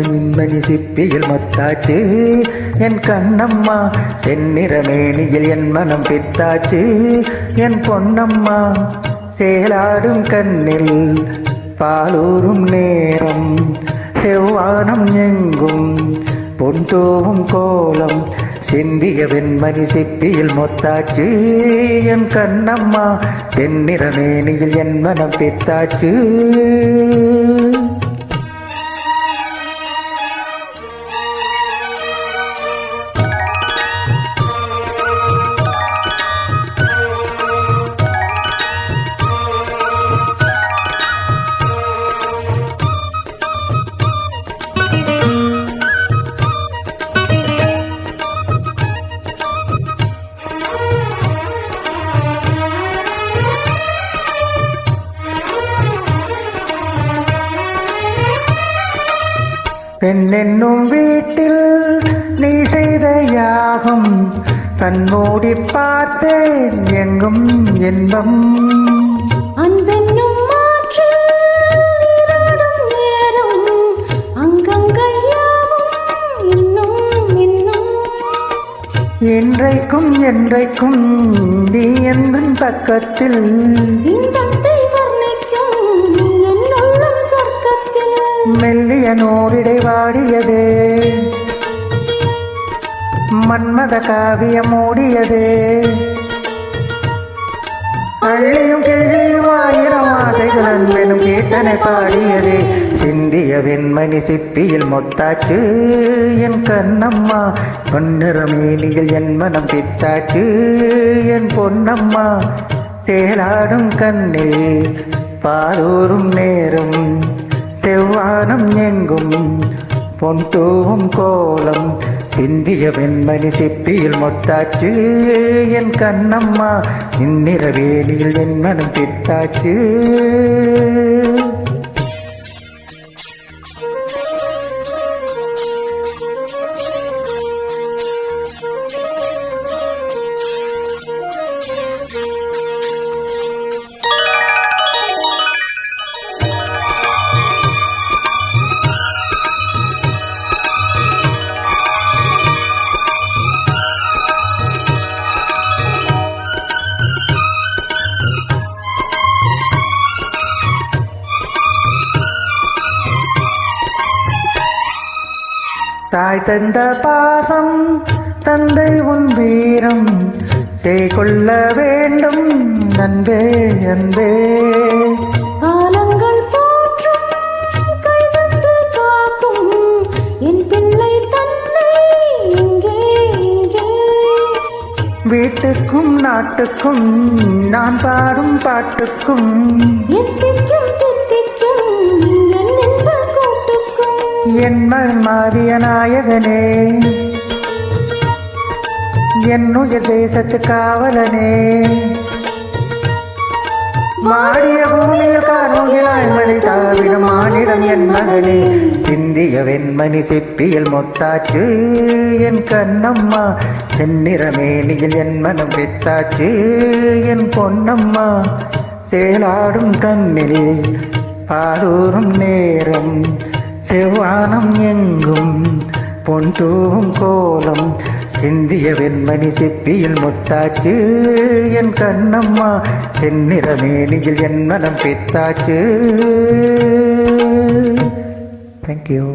மின்மணி சிப்பியில் மொத்தாச்சு என் கண்ணம்மா, செந்நிறமேனியில் என் மனம் பித்தாச்சு என் பொன்னம்மா. சேலாடும் கண்ணில் பாலூரும் நேரம், செவ்வானம் எங்கும் பொன்தூவும் கோலம், சிந்திய வெண்மணி சிப்பியில் மொத்தாச்சு என் கண்ணம்மா, செந்நிறமேனியில் என் மனம் பித்தாச்சு. பெண் என்னும் வீட்டில் நீ செய்த யாகம், கண்மூடி பார்த்தேன் எங்கும் இன்பம். அன்பென்னும் மாற்றில் நீராடும் நேரம், அங்கங்கள் யாவும் இன்னும் இன்னும். என்றைக்கும் என்றைக்கும் நீ எந்தன் பக்கத்தில், இன்பத்தை வர்ணிக்கும் என்னுள்ளும் சொர்க்கத்தில். மெல்லிய நூறிடை வாடியதே, மன்மத காவியம் மூடியதே. அள்ளியும் கிள்ளியும் ஆயிரம் ஆசைகள் அன்பெனும் கீர்த்தனை பாடியதே. சிந்திய வெண்மணி சிப்பியில் மொத்தாச்சு என் கண்ணம்மா, பொன்னிறமேனியில் என் மனம் பித்தாச்சு என் பொன்னம்மா. சேலாடும் கண்ணில் பாலூரும் நேரம், செவ்வானம் எங்கும் பொன்தூவும் கோலம், சிந்திய வெண்மணி சிப்பியில் மொத்தாச்சு என் கண்ணம்மா, இந்நிறவேலியில் என் மனம் பித்தாச்சு. தாய் தந்த பாசம் தந்தை உன் வீரம், செய்கொள்ள வேண்டும் அன்பே அன்பே. காலங்கள் போற்றும் கைதந்து காக்கும் என் பிள்ளை தன்னை இங்கே இங்கே. வீட்டுக்கும் நாட்டுக்கும் நான் பாடும் பாட்டுக்கும், எத்திக்கும் தித்திக்கும் என் இன்ப கூட்டுக்கும். என் மாறிய நாயகனே, என்னுடைய தேசத்து காவலனே. மாடிய பூமியில் கார்முகிலாய் மழை தாவிடும் மானிடம் என் மகனே. சிந்திய வெண்மணி சிப்பியில் மொத்தாச்சு என் கண்ணம்மா, செந்நிறமேனியில் என் மனம் பித்தாச்சு என் பொன்னம்மா. சேலாடும் கண்ணில் பாலூரும் நேரம், செவ்வானம் எங்கும் பொன்தூவும் கோலம், சிந்திய வெண்மணி சிப்பியில் முத்தாச்சு என் கண்ணம்மா, செந்நிறமேனியில் என் மனம் பித்தாச்சு. Thank you.